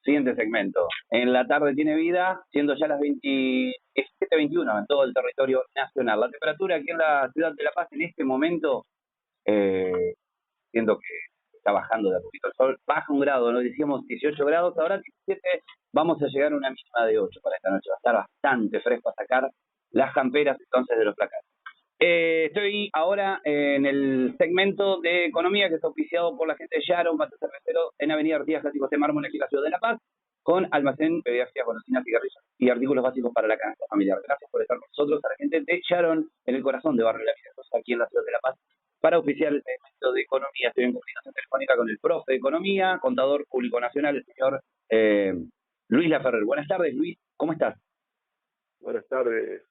Siguiente segmento. En la tarde tiene vida, siendo ya las 27:21 en todo el territorio nacional. La temperatura aquí en la ciudad de La Paz en este momento, siendo que está bajando de a poquito el sol, baja 1 grado, ¿no? Decíamos 18 grados, ahora 17, vamos a llegar a una mínima de 8 para esta noche. Va a estar bastante fresco a sacar las camperas entonces de los placares. Estoy ahora en el segmento de economía que está auspiciado por la gente de Sharon, Mate Cervecero, en Avenida Artigas, Clásicos de Mármol, en la ciudad de La Paz, con almacén, bebidas frías, golosinas, cigarrillos y artículos básicos para la canasta familiar. Gracias por estar con nosotros, a la gente de Sharon, en el corazón de Barrio La Vida, aquí en la ciudad de La Paz, para auspiciar el segmento de economía. Estoy en comunicación telefónica con el profe de economía, contador público nacional, el señor Luis Laferrer. Buenas tardes, Luis, ¿cómo estás? Buenas tardes,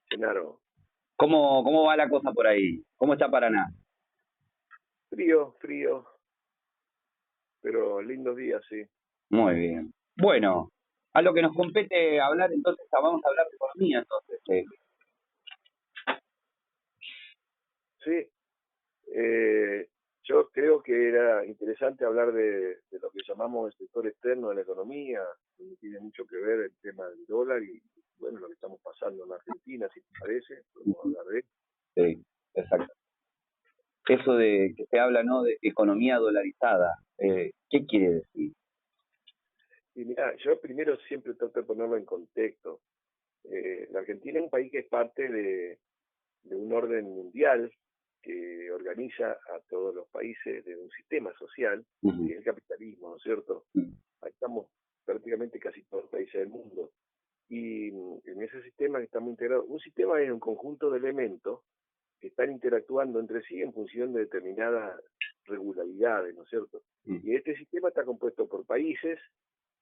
Genaro. ¿Cómo va la cosa por ahí? ¿Cómo está Paraná? Frío, pero lindos días, sí. Muy bien. Bueno, a lo que nos compete hablar, entonces, vamos a hablar de economía, entonces. Sí, yo creo que era interesante hablar de lo que llamamos el sector externo de la economía, que tiene mucho que ver el tema del dólar y, bueno, lo que estamos pasando en Argentina, si te parece, podemos hablar de eso. Sí, exacto. Eso de que se habla, ¿no?, de economía dolarizada, ¿qué quiere decir? Y mira, yo primero siempre trato de ponerlo en contexto. La Argentina es un país que es parte de un orden mundial que organiza a todos los países de un sistema social, que es el capitalismo, ¿no es cierto? Ahí estamos prácticamente casi todos los países del mundo. Y en ese sistema que estamos integrados, un sistema es un conjunto de elementos que están interactuando entre sí en función de determinadas regularidades, ¿no es cierto? Y este sistema está compuesto por países,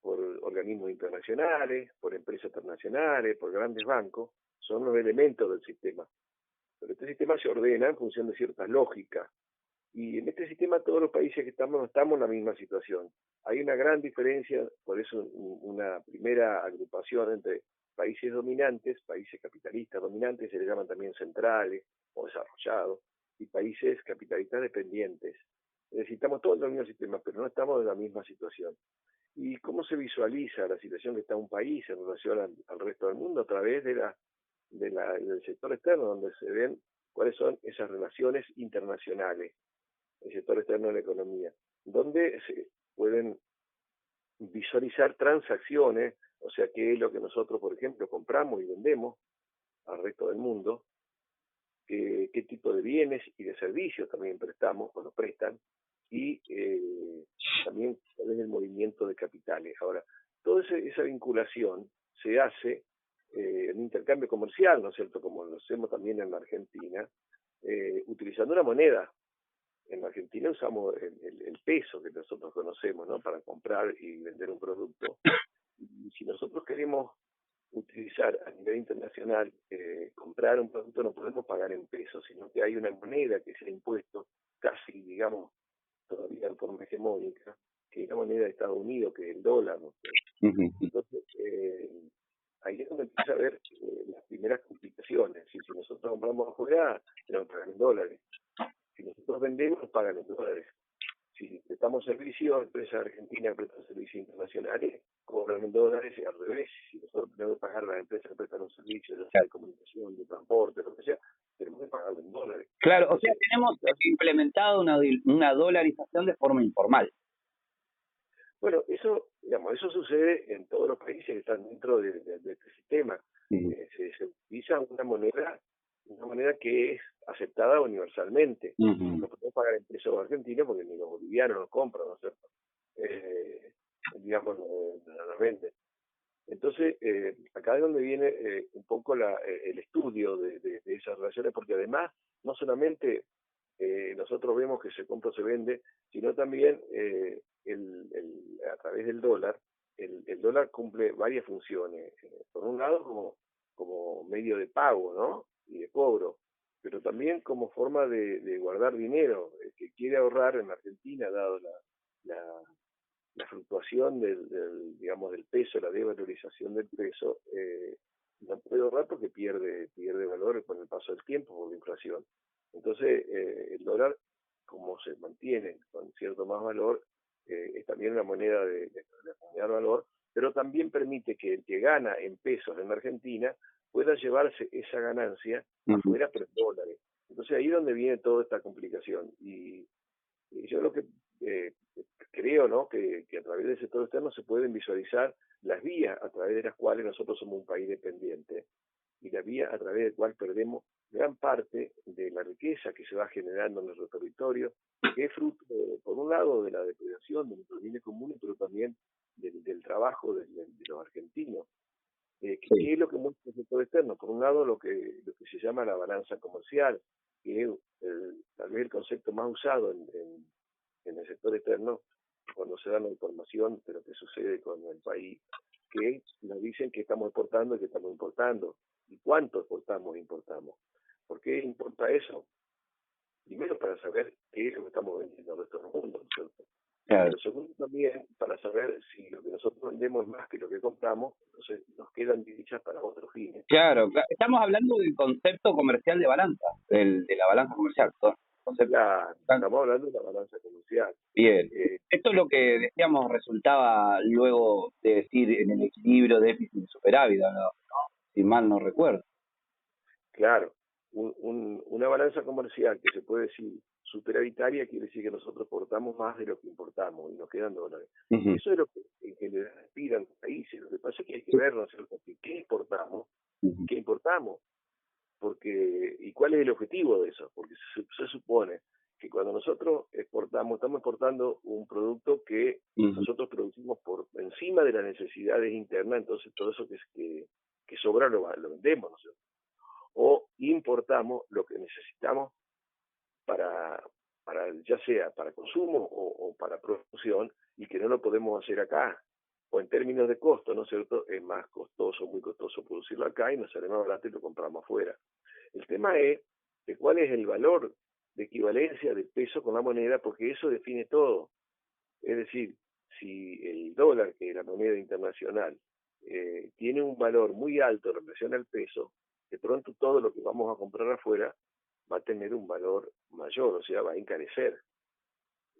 por organismos internacionales, por empresas internacionales, por grandes bancos, son los elementos del sistema. Pero este sistema se ordena en función de ciertas lógicas. Y en este sistema todos los países que estamos no estamos en la misma situación. Hay una gran diferencia, por eso una primera agrupación entre países dominantes, países capitalistas dominantes, se les llaman también centrales o desarrollados, y países capitalistas dependientes. Es decir, estamos todos en el mismo sistema, pero no estamos en la misma situación. ¿Y cómo se visualiza la situación que está un país en relación al resto del mundo? A través del sector externo, donde se ven cuáles son esas relaciones internacionales, el sector externo de la economía, donde se pueden visualizar transacciones, o sea, qué es lo que nosotros, por ejemplo, compramos y vendemos al resto del mundo, qué tipo de bienes y de servicios también prestamos o nos prestan, y también cuál es el movimiento de capitales. Ahora, toda esa vinculación se hace en intercambio comercial, ¿no es cierto?, como lo hacemos también en la Argentina, utilizando una moneda. En la Argentina usamos el peso que nosotros conocemos, ¿no?, para comprar y vender un producto. Y si nosotros queremos utilizar a nivel internacional, comprar un producto, no podemos pagar en pesos, sino que hay una moneda que se ha impuesto casi, digamos, todavía en forma hegemónica, que es la moneda de Estados Unidos, que es el dólar, ¿no? Entonces, ahí es donde empieza a haber las primeras complicaciones. Si nosotros compramos afuera, tenemos que pagar en dólares. Si nosotros vendemos, nos pagan en dólares. Si prestamos servicios, empresas argentinas que prestan servicios internacionales, cobran en dólares y al revés. Si nosotros tenemos que pagar a las empresas que prestan un servicio, ya sea de comunicación, de transporte, lo que sea, tenemos que pagarlo en dólares. Claro, o sea, tenemos implementado una dolarización de forma informal. Bueno, eso sucede en todos los países que están dentro de este sistema. Se utiliza una moneda que es aceptada universalmente. No podemos pagar en pesos argentinos porque ni los bolivianos nos compran, ¿no es cierto? Digamos, nos venden. Entonces, acá es donde viene un poco el estudio de esas relaciones, porque además, no solamente nosotros vemos que se compra o se vende, sino también a través del dólar, el dólar cumple varias funciones. Por un lado, como medio de pago, ¿no?, y de cobro, pero también como forma de guardar dinero. El que quiere ahorrar en Argentina, dado la fluctuación digamos, del peso, la devalorización del peso, no puede ahorrar porque pierde valor con el paso del tiempo por la inflación. Entonces, el dólar, como se mantiene con cierto más valor, es también una moneda de acumular valor, pero también permite que el que gana en pesos en Argentina pueda llevarse esa ganancia afuera, pero en dólares. Entonces ahí es donde viene toda esta complicación. Y yo lo que creo, ¿no? Que a través del sector externo se pueden visualizar las vías a través de las cuales nosotros somos un país dependiente y la vía a través de la cual perdemos gran parte de la riqueza que se va generando en nuestro territorio, que es fruto, por un lado, de la depredación de nuestros bienes comunes, pero también del trabajo de los argentinos. ¿Qué es lo que muestra el sector externo? Por un lado, lo que se llama la balanza comercial, que es tal vez el concepto más usado en el sector externo cuando se da la información de lo que sucede con el país, que nos dicen que estamos exportando y que estamos importando, y cuánto exportamos e importamos. ¿Por qué importa eso? Primero, para saber qué es lo que estamos vendiendo al resto del mundo, ¿no es cierto? Claro. Pero segundo, también para saber si lo que nosotros vendemos es más que lo que compramos, entonces nos quedan divisas para otros fines. Claro, estamos hablando del concepto comercial de balanza, de la balanza comercial. Estamos hablando de la balanza comercial. Bien. Esto es lo que decíamos resultaba luego de decir en el equilibrio déficit superávit, ¿no? Si mal no recuerdo. Claro, una balanza comercial que se puede decir superavitaria quiere decir que nosotros exportamos más de lo que importamos y nos quedan dólares. Eso es lo que en general aspiran los países. Lo que pasa es que hay que ver, ¿no es cierto?, qué exportamos, qué importamos, porque y cuál es el objetivo de eso, porque se supone que cuando nosotros exportamos, estamos exportando un producto que nosotros producimos por encima de las necesidades internas, entonces todo eso que sobra lo vendemos, ¿no es cierto? O importamos lo que necesitamos para ya sea para consumo o para producción y que no lo podemos hacer acá. O en términos de costo, ¿no es cierto? Es más costoso, muy costoso producirlo acá y nos sale más barato y lo compramos afuera. El tema es de cuál es el valor de equivalencia del peso con la moneda, porque eso define todo. Es decir, si el dólar, que es la moneda internacional, tiene un valor muy alto en relación al peso, de pronto todo lo que vamos a comprar afuera va a tener un valor mayor, o sea, va a encarecer.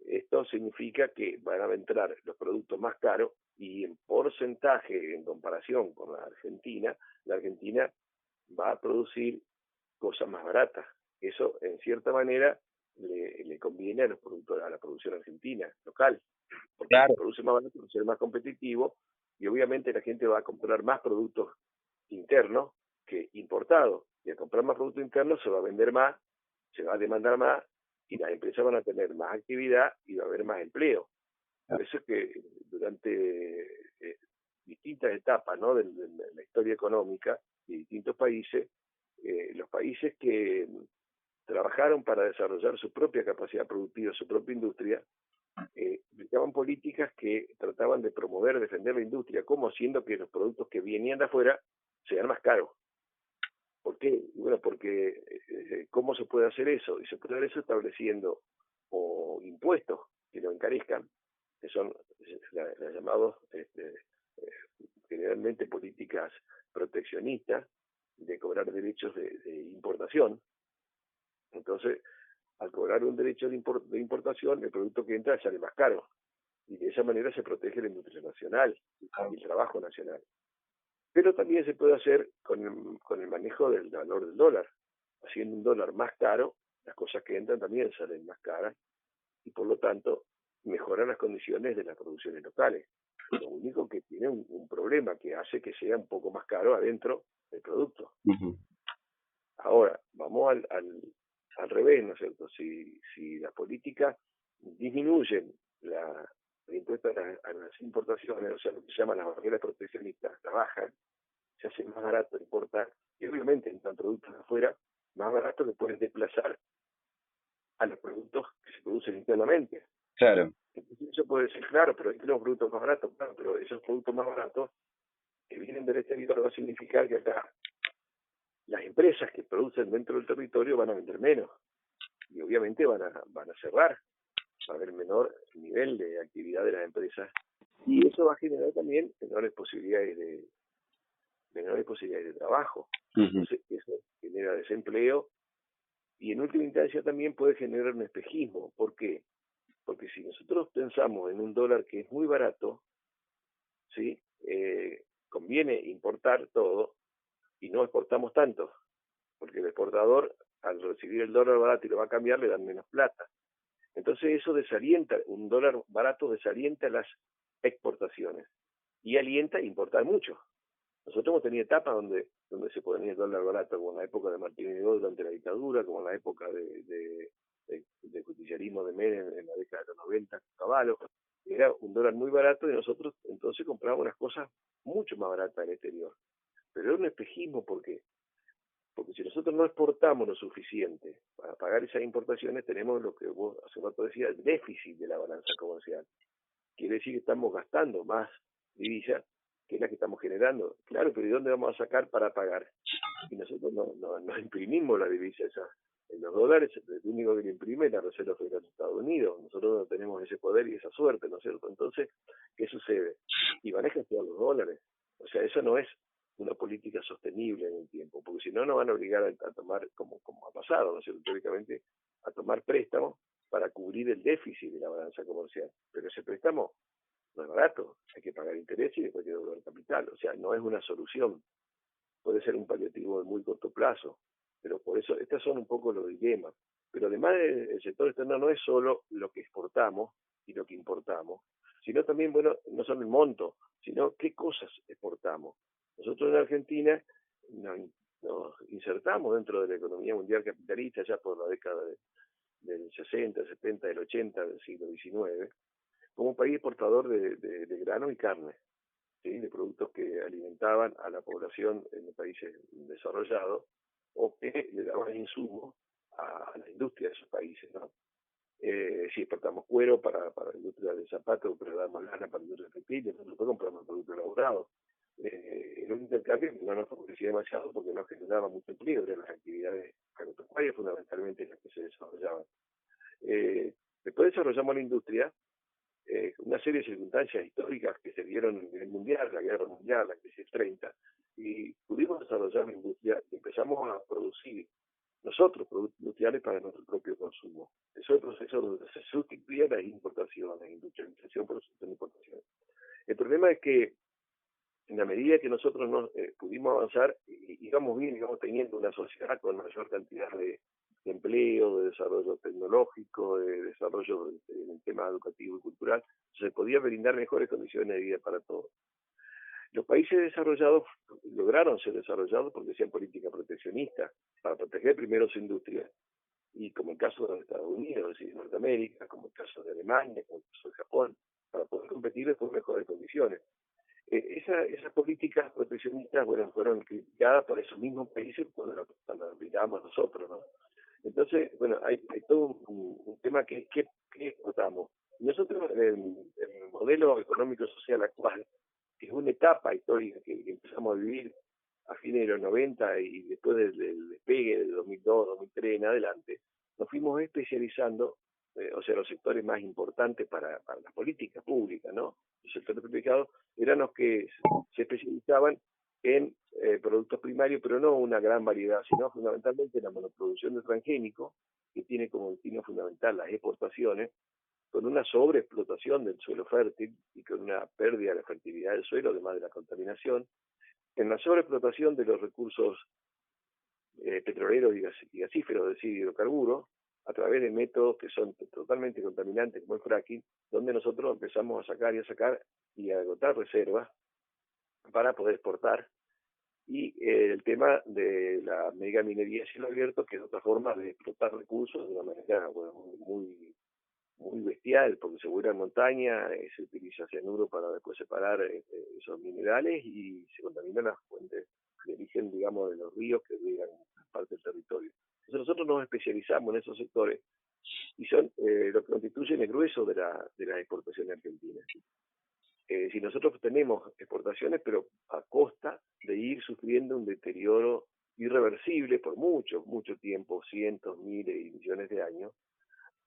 Esto significa que van a entrar los productos más caros y en porcentaje, en comparación con la Argentina va a producir cosas más baratas. Eso, en cierta manera, le conviene a los productores, a la producción argentina, local, porque claro, produce más barato, produce más competitivo, y obviamente la gente va a comprar más productos internos que importados. Y al comprar más productos internos se va a vender más, se va a demandar más, y las empresas van a tener más actividad y va a haber más empleo. Por eso es que durante distintas etapas, ¿no?, de la historia económica de distintos países, los países que trabajaron para desarrollar su propia capacidad productiva, su propia industria, aplicaban políticas que trataban de promover, defender la industria, como haciendo que los productos que venían de afuera sean más caros. ¿Por qué? Bueno, porque ¿cómo se puede hacer eso? Y se puede hacer eso estableciendo o impuestos que lo encarezcan, que son las llamados generalmente políticas proteccionistas de cobrar derechos de importación. Entonces, al cobrar un derecho de importación, el producto que entra sale más caro. Y de esa manera se protege la industria nacional y el trabajo nacional. Pero también se puede hacer con el manejo del valor del dólar. Haciendo un dólar más caro, las cosas que entran también salen más caras y por lo tanto mejoran las condiciones de las producciones locales. Lo único que tiene un problema que hace que sea un poco más caro adentro del producto. Ahora, vamos al revés, ¿no es cierto? Si las políticas disminuyen la impuesto a las importaciones, o sea, lo que se llaman las barreras proteccionistas, la bajan, se hace más barato importar, y obviamente entran productos de afuera más baratos que pueden desplazar a los productos que se producen internamente. Claro. Entonces eso puede ser claro, pero hay que los productos más baratos, claro, pero esos productos más baratos que vienen del exterior va a significar que acá las empresas que producen dentro del territorio van a vender menos y obviamente van a cerrar, va a haber menor nivel de actividad de las empresas y eso va a generar también menores posibilidades de trabajo. Entonces eso genera desempleo y en última instancia también puede generar un espejismo. ¿Por qué? porque si nosotros pensamos en un dólar que es muy barato, ¿sí? Conviene importar todo y no exportamos tanto, porque el exportador, al recibir el dólar barato y lo va a cambiar, le dan menos plata. Entonces eso desalienta, un dólar barato desalienta las exportaciones y alienta a importar mucho. Nosotros hemos tenido etapas donde se ponía el dólar barato, como en la época de Martín Hidalgo durante la dictadura, como en la época de justicialismo de Menem en la década de los 90, Caballo. Era un dólar muy barato y nosotros entonces comprábamos unas cosas mucho más baratas en el exterior. Pero era un espejismo, porque si nosotros no exportamos lo suficiente para pagar esas importaciones, tenemos lo que vos hace un rato decías, el déficit de la balanza comercial. Quiere decir que estamos gastando más divisa que la que estamos generando. Claro, pero ¿y dónde vamos a sacar para pagar? Y nosotros no imprimimos la divisa esa. En los dólares, el único que lo imprime es la Reserva Federal de Estados Unidos. Nosotros no tenemos ese poder y esa suerte, ¿no es cierto? Entonces, ¿qué sucede? Y manejan todos los dólares. O sea, eso no es una política sostenible en el tiempo, porque si no nos van a obligar a tomar, como ha pasado, ¿no es cierto? Teóricamente, a tomar préstamos para cubrir el déficit de la balanza comercial. Pero ese préstamo no es barato, hay que pagar intereses y después hay que devolver capital. O sea, no es una solución. Puede ser un paliativo de muy corto plazo, pero por eso estos son un poco los dilemas. Pero además el sector externo no es solo lo que exportamos y lo que importamos, sino también, bueno, no solo el monto, sino qué cosas exportamos. Nosotros en Argentina nos insertamos dentro de la economía mundial capitalista ya por la década del 60, 70, del 80 del siglo XIX, como un país exportador de granos y carne, ¿sí? De productos que alimentaban a la población en los países desarrollados o que le daban insumos a la industria de esos países, ¿no? Si exportamos cuero para la industria de zapatos, pero damos lana para la industria textil, nosotros compramos productos elaborados. Era un intercambio que no nos favorecía demasiado porque no generaba mucho empleo, eran las actividades agropecuarias fundamentalmente las que se desarrollaban. Después desarrollamos la industria, una serie de circunstancias históricas que se dieron en el mundial, la guerra mundial, la crisis 30, y pudimos desarrollar la industria y empezamos a producir nosotros productos industriales para nuestro propio consumo. Eso es el proceso donde se sustituían las importaciones, industrialización, producción de importaciones. El problema es que en la medida que nosotros pudimos avanzar, íbamos bien, íbamos teniendo una sociedad con mayor cantidad de empleo, de desarrollo tecnológico, de desarrollo en el tema educativo y cultural, se podía brindar mejores condiciones de vida para todos. Los países desarrollados lograron ser desarrollados porque hacían política proteccionista, para proteger primero su industria, y como el caso de los Estados Unidos y de Norteamérica, como el caso de Alemania, como el caso de Japón, para poder competir después mejores condiciones. Esas políticas proteccionistas, bueno, fueron criticadas por esos mismos países cuando lo aplicábamos nosotros, ¿no? Entonces, bueno, hay todo un tema que exportamos. Nosotros, el modelo económico social actual, que es una etapa histórica que empezamos a vivir a fines de los 90 y después del despegue de 2002, 2003 en adelante, nos fuimos especializando, o sea, los sectores más importantes para las políticas públicas, ¿no? Los sectores privilegiados eran los que se especializaban en productos primarios, pero no una gran variedad, sino fundamentalmente la monoproducción de transgénicos, que tiene como destino fundamental las exportaciones, con una sobreexplotación del suelo fértil y con una pérdida de la fertilidad del suelo, además de la contaminación, en la sobreexplotación de los recursos petroleros y gasíferos, es decir, hidrocarburos, a través de métodos que son totalmente contaminantes, como el fracking, donde nosotros empezamos a sacar y a agotar reservas para poder exportar. Y el tema de la megaminería a cielo abierto, que es otra forma de explotar recursos de una manera, bueno, muy bestial, porque se vuela en montaña, se utiliza cianuro para después separar esos minerales y se contaminan las fuentes de origen, digamos, de los ríos que riegan parte del territorio. Entonces nosotros nos especializamos en esos sectores y son lo que constituyen el grueso de las exportaciones argentinas. Si nosotros tenemos exportaciones, pero a costa de ir sufriendo un deterioro irreversible por mucho tiempo, cientos, miles y millones de años,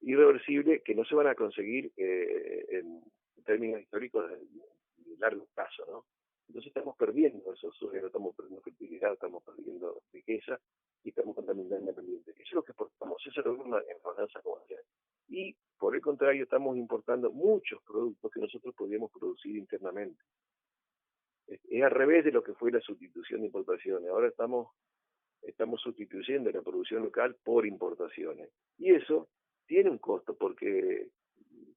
irreversible que no se van a conseguir en términos históricos de largo plazo, ¿no? Entonces estamos perdiendo esos suelos, estamos perdiendo fertilidad, estamos perdiendo riqueza y estamos contaminando el ambiente. Eso es lo que exportamos, eso es lo que es una balanza comercial. Y Por el contrario, estamos importando muchos productos que nosotros podíamos producir internamente. Es al revés de lo que fue la sustitución de importaciones. Ahora estamos sustituyendo la producción local por importaciones. Y eso tiene un costo, porque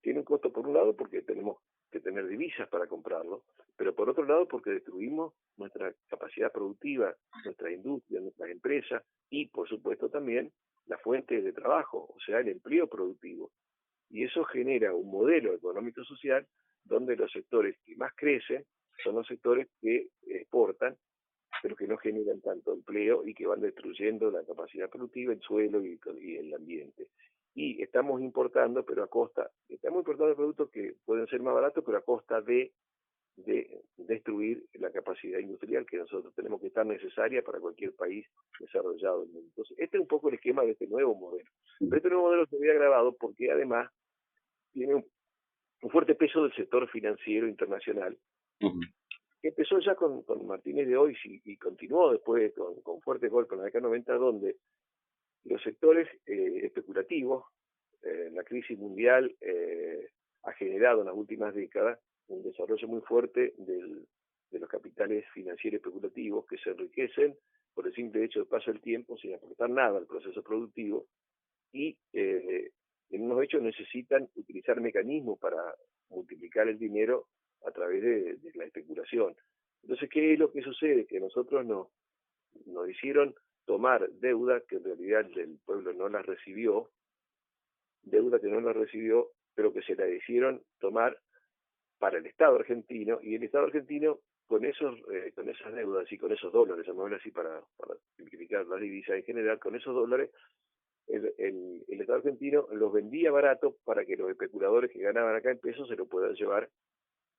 tiene un costo por un lado porque tenemos que tener divisas para comprarlo, pero por otro lado porque destruimos nuestra capacidad productiva, nuestra industria, nuestras empresas y por supuesto también la fuente de trabajo, o sea, el empleo productivo. Y eso genera un modelo económico social donde los sectores que más crecen son los sectores que exportan, pero que no generan tanto empleo y que van destruyendo la capacidad productiva, el suelo y el ambiente. Y estamos importando, pero estamos importando productos que pueden ser más baratos, pero a costa de destruir la capacidad industrial que nosotros tenemos que estar necesaria para cualquier país desarrollado del mundo. Entonces, este es un poco el esquema de este nuevo modelo. Pero este nuevo modelo se había agravado porque además tiene un fuerte peso del sector financiero internacional, que empezó ya con Martínez de Ois y continuó después con fuertes golpes en la década 90, donde los sectores especulativos, la crisis mundial ha generado en las últimas décadas un desarrollo muy fuerte de los capitales financieros especulativos que se enriquecen por el simple hecho de paso del tiempo sin aportar nada al proceso productivo y en unos hechos necesitan utilizar mecanismos para multiplicar el dinero a través de la especulación. Entonces, ¿qué es lo que sucede? Que nosotros nos hicieron tomar deuda que en realidad el pueblo no la recibió, pero que se la hicieron tomar para el Estado argentino, y el Estado argentino con esas deudas y con esos dólares, a mover así para simplificar la divisa en general, con esos dólares el Estado argentino los vendía barato para que los especuladores que ganaban acá en pesos se lo puedan llevar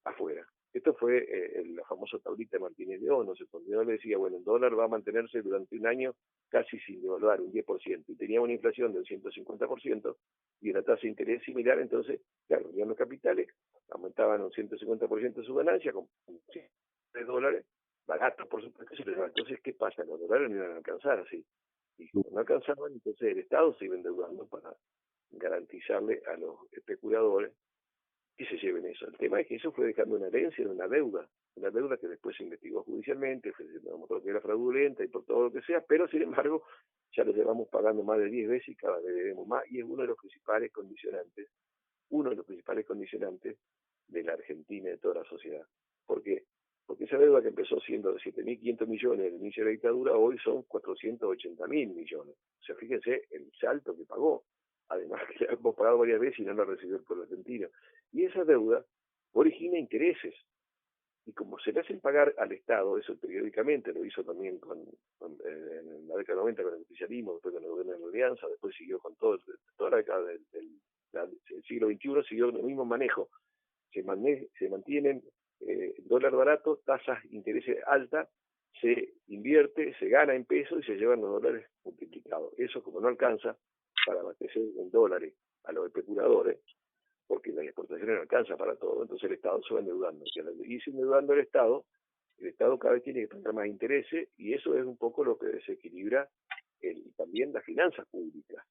afuera. Esto fue la famosa tablita de Martínez de Ono, donde le decía, bueno, el dólar va a mantenerse durante un año casi sin devaluar, un 10%, y tenía una inflación del 150% y una tasa de interés similar, entonces, claro, los capitales aumentaban un 150% su ganancia con de dólares, baratos por supuesto, entonces, ¿qué pasa? Los dólares no iban a alcanzar así. Y como no alcanzaban, entonces el Estado se iba endeudando para garantizarle a los especuladores que se lleven eso. El tema es que eso fue dejando una herencia de una deuda que después se investigó judicialmente, se demostró que era fraudulenta y por todo lo que sea, pero sin embargo ya lo llevamos pagando más de 10 veces y cada vez debemos más, y es uno de los principales condicionantes de la Argentina y de toda la sociedad. ¿Por qué? Porque esa deuda que empezó siendo de 7.500 millones al inicio de la dictadura, hoy son 480.000 millones. O sea, fíjense el salto que pagó. Además que la hemos pagado varias veces y no la recibió el pueblo argentino. Y esa deuda origina intereses. Y como se le hacen pagar al Estado, eso periódicamente, lo hizo también en la década 90 con el oficialismo, después con el gobierno de la Alianza, después siguió con toda la década del siglo XXI, siguió el mismo manejo. Se mantienen dólar barato, tasas de interés altas, se invierte, se gana en pesos y se llevan los dólares multiplicados. Eso como no alcanza para abastecer en dólares a los especuladores, porque la exportación no alcanza para todo, entonces el Estado se va endeudando. Y se endeudando el Estado cada vez tiene que pagar más intereses y eso es un poco lo que desequilibra también las finanzas públicas.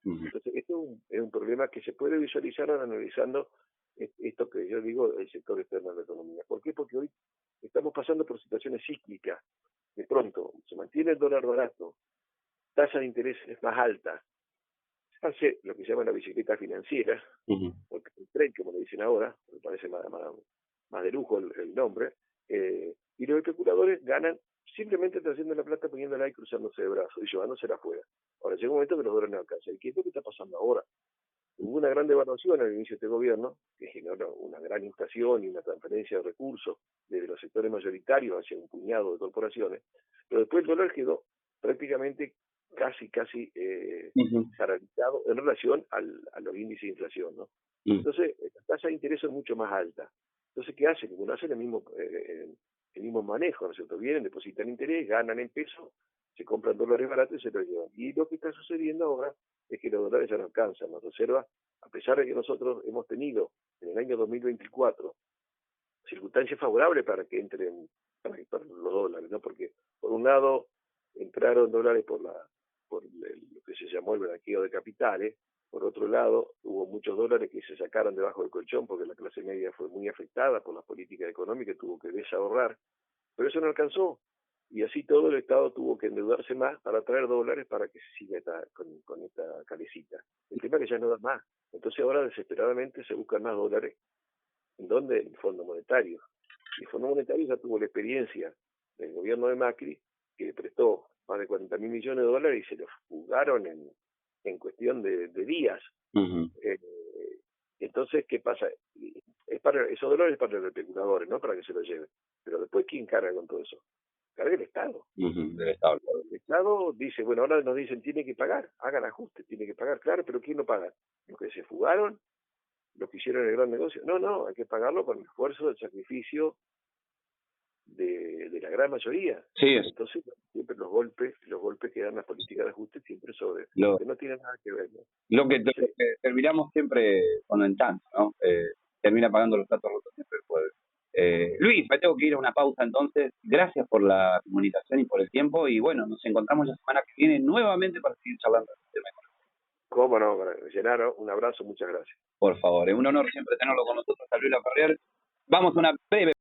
Entonces esto es un problema que se puede visualizar analizando esto que yo digo, el sector externo de la economía. ¿Por qué? Porque hoy estamos pasando por situaciones cíclicas. De pronto se mantiene el dólar barato, tasas de interés más altas, se hace lo que se llama la bicicleta financiera, porque el tren, como le dicen ahora, me parece más de lujo el nombre, y los especuladores ganan simplemente trayendo la plata, poniéndola y cruzándose de brazos y llevándosela afuera. Ahora llega un momento que los dólares no alcanzan. ¿Y qué es lo que está pasando ahora? Hubo una gran devaluación al inicio de este gobierno, que generó una gran inflación y una transferencia de recursos desde los sectores mayoritarios hacia un puñado de corporaciones, pero después el dólar quedó prácticamente casi paralizado en relación a los índices de inflación, ¿no? Entonces, la tasa de interés es mucho más alta. Entonces, ¿qué hacen? Bueno, hacen el mismo manejo, ¿no es cierto? Vienen, depositan interés, ganan en pesos, se compran dólares baratos y se los llevan. Y lo que está sucediendo ahora es que los dólares ya no alcanzan. Las reservas, a pesar de que nosotros hemos tenido en el año 2024 circunstancias favorables para que entren para los dólares, ¿no? Porque por un lado entraron dólares por lo que se llamó el blanqueo de capitales, Por otro lado, hubo muchos dólares que se sacaron debajo del colchón porque la clase media fue muy afectada por las políticas económicas, tuvo que desahorrar, pero eso no alcanzó. Y así todo el Estado tuvo que endeudarse más para traer dólares para que se siga con esta calecita. El tema es que ya no da más. Entonces ahora desesperadamente se buscan más dólares. ¿En dónde? En el Fondo Monetario. Y el Fondo Monetario ya tuvo la experiencia del gobierno de Macri, que le prestó más de 40.000 millones de dólares y se los fugaron en cuestión de días. Eh, entonces, ¿qué pasa? Esos dólares para los especuladores, no para que se los lleven. Pero después, ¿quién carga con todo eso? Carga el Estado. Del Estado. El Estado dice, bueno, ahora nos dicen, tiene que pagar, hagan ajustes, tiene que pagar, claro, pero ¿quién lo paga? Los que se fugaron, los que hicieron el gran negocio. No, hay que pagarlo con el esfuerzo, el sacrificio de la gran mayoría. Sí, Entonces, siempre los golpes que dan las políticas de ajuste siempre sobre, que no tienen nada que ver, ¿no? Lo que terminamos siempre comentando, ¿no? Termina pagando los platos rotos siempre el pueblo. Luis, me tengo que ir a una pausa entonces. Gracias por la comunicación y por el tiempo. Y bueno, nos encontramos la semana que viene nuevamente para seguir charlando de este tema. ¿Cómo no? Genaro, un abrazo, muchas gracias. Por favor, es un honor siempre tenerlo con nosotros a Luis Laferrier. Vamos a una breve